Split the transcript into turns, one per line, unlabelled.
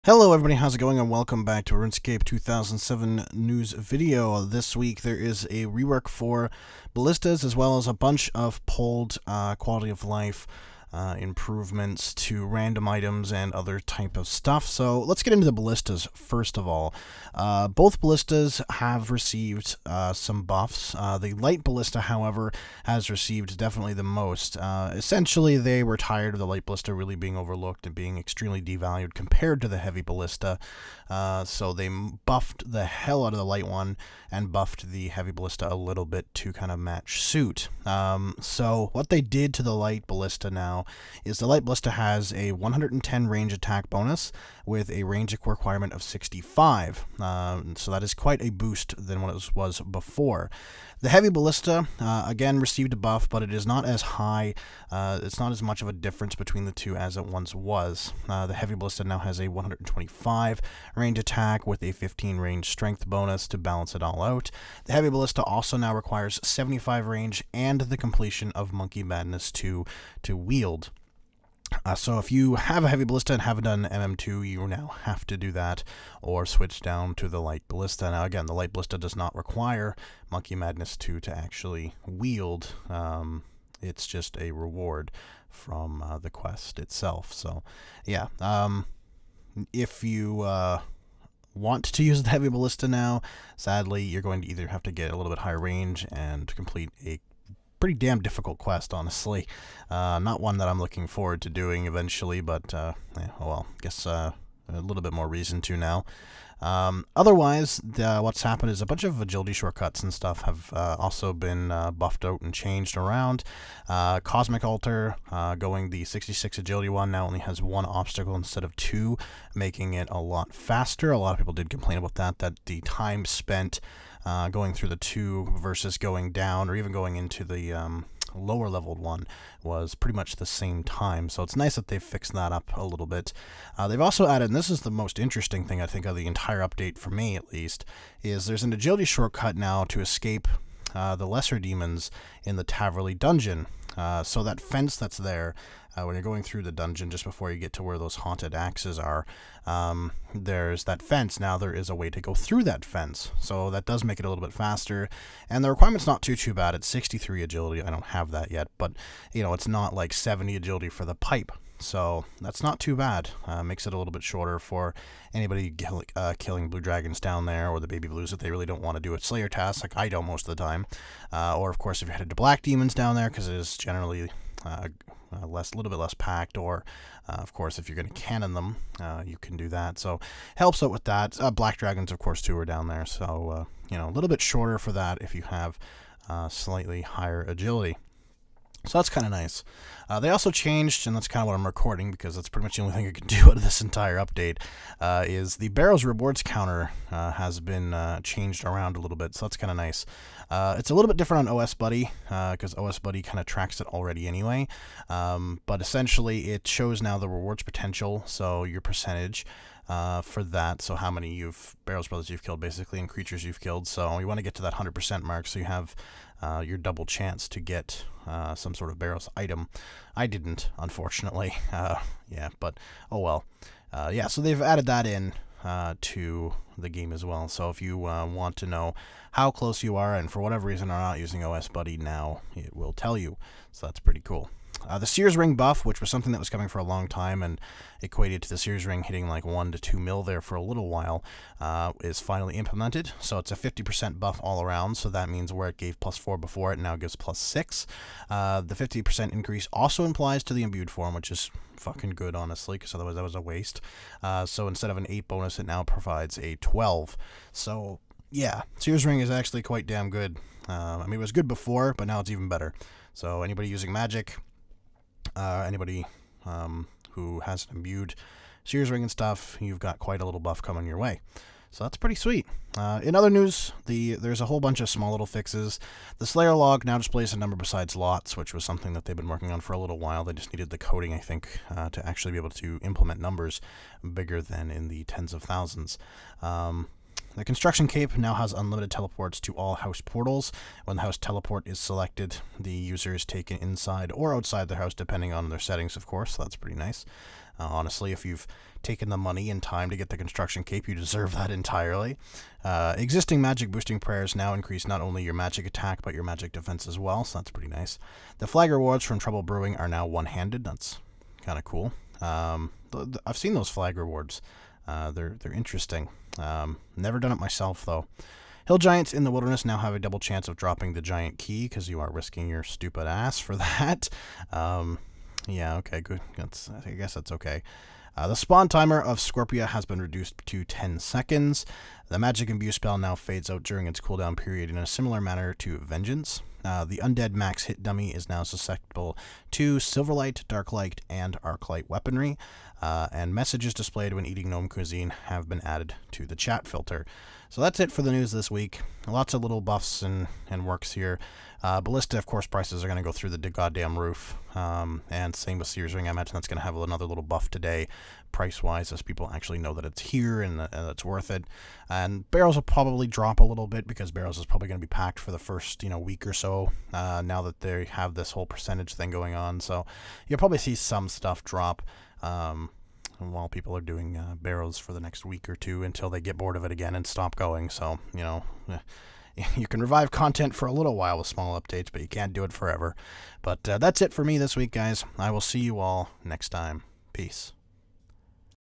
Hello everybody, how's it going, and welcome back to RuneScape 2007 news video. This week there is a rework for Ballistas, as well as a bunch of pulled quality of life improvements to random items and other type of stuff. So let's get into the Ballistas first of all. Both Ballistas have received some buffs. The Light Ballista, however, has received definitely the most. Essentially, they were tired of the Light Ballista really being overlooked and being extremely devalued compared to the Heavy Ballista. So they buffed the hell out of the Light one and buffed the Heavy Ballista a little bit to kind of match suit. So what they did to the Light Ballista now is the Light Ballista has a 110 range attack bonus with a range requirement of 65. So that is quite a boost than what it was before. The Heavy Ballista, again, received a buff, but it is not as high. It's not as much of a difference between the two as it once was. The Heavy Ballista now has a 125 range attack with a 15 range strength bonus to balance it all out. The Heavy Ballista also now requires 75 range and the completion of Monkey Madness to wield. So if you have a Heavy Ballista and haven't done MM2, you now have to do that or switch down to the Light Ballista. Now again, the Light Ballista does not require Monkey Madness 2 to actually wield. It's just a reward from the quest itself. So yeah, if you want to use the Heavy Ballista now, sadly you're going to either have to get a little bit higher range and complete a pretty damn difficult quest, honestly. Not one that I'm looking forward to doing eventually, but yeah, oh well, guess a little bit more reason to now. Otherwise, what's happened is a bunch of agility shortcuts and stuff have also been buffed out and changed around. Cosmic Altar, going the 66 agility one, now only has one obstacle instead of two, making it a lot faster. A lot of people did complain about that the time spent going through the two versus going down or even going into the lower leveled one was pretty much the same time. So it's nice that they've fixed that up a little bit. They've also added, and this is the most interesting thing I think of the entire update for me at least, is there's an agility shortcut now to escape the lesser demons in the Taverley dungeon. So that fence that's there, when you're going through the dungeon just before you get to where those haunted axes are, there's that fence. Now there is a way to go through that fence, so that does make it a little bit faster, and the requirement's not too bad. It's 63 agility. I don't have that yet, but you know, it's not like 70 agility for the pipe, so that's not too bad. Makes it a little bit shorter for anybody killing blue dragons down there, or the baby blues if they really don't want to do a slayer task like I don't most of the time, or of course if you're headed to black demons down there, because it is generally a little bit less packed, or of course if you're going to cannon them, you can do that, so helps out with that. Black dragons of course too are down there, so you know, a little bit shorter for that if you have slightly higher agility. So that's kind of nice. They also changed, and that's kind of what I'm recording because that's pretty much the only thing I can do out of this entire update, is the Barrels rewards counter has been changed around a little bit, so that's kind of nice. It's a little bit different on OS Buddy, because OS Buddy kind of tracks it already anyway, but essentially it shows now the rewards potential, so your percentage for that, so how many Barrels Brothers you've killed basically, and creatures you've killed. So you want to get to that 100% mark so you have your double chance to get some sort of Barrels item. I didn't, unfortunately. Yeah, but oh well. Yeah, so they've added that in to the game as well. So if you want to know how close you are, and for whatever reason are not using OS Buddy now, it will tell you. So that's pretty cool. The Sears Ring buff, which was something that was coming for a long time and equated to the Sears Ring hitting like 1 to 2 mil there for a little while, is finally implemented. So it's a 50% buff all around, so that means where it gave +4 before, it now gives +6. The 50% increase also applies to the imbued form, which is fucking good, honestly, because otherwise that was a waste. So instead of an 8 bonus, it now provides a 12. So yeah, Sears Ring is actually quite damn good. I mean, it was good before, but now it's even better. So anybody using magic, anybody who has an imbued Sears Ring and stuff, you've got quite a little buff coming your way. So that's pretty sweet. In other news, there's a whole bunch of small little fixes. The Slayer log now displays a number besides lots, which was something that they've been working on for a little while. They just needed the coding, I think, to actually be able to implement numbers bigger than in the tens of thousands. The construction cape now has unlimited teleports to all house portals. When the house teleport is selected, the user is taken inside or outside the house, depending on their settings, of course. So that's pretty nice. Honestly, if you've taken the money and time to get the construction cape, you deserve that entirely. Existing magic boosting prayers now increase not only your magic attack, but your magic defense as well, so that's pretty nice. The flag rewards from Trouble Brewing are now one-handed. That's kind of cool. I've seen those flag rewards. They're interesting. Never done it myself, though. Hill Giants in the Wilderness now have a double chance of dropping the giant key, because you are risking your stupid ass for that. Yeah, okay, good. I guess that's okay. The spawn timer of Scorpia has been reduced to 10 seconds. The magic imbue spell now fades out during its cooldown period in a similar manner to Vengeance. The undead max hit dummy is now susceptible to Silverlight, Darklight, and Arclight weaponry, and messages displayed when eating gnome cuisine have been added to the chat filter. So that's it for the news this week. Lots of little buffs and works here. Ballista, of course, prices are going to go through the goddamn roof, and same with Sears Ring. I imagine that's going to have another little buff today, price-wise, as people actually know that it's here and it's worth it. And barrels will probably drop a little bit, because barrels is probably going to be packed for the first week or so, now that they have this whole percentage thing going on. So you'll probably see some stuff drop while people are doing barrels for the next week or two, until they get bored of it again and stop going. So, you can revive content for a little while with small updates, but you can't do it forever. But that's it for me this week, guys. I will see you all next time. Peace.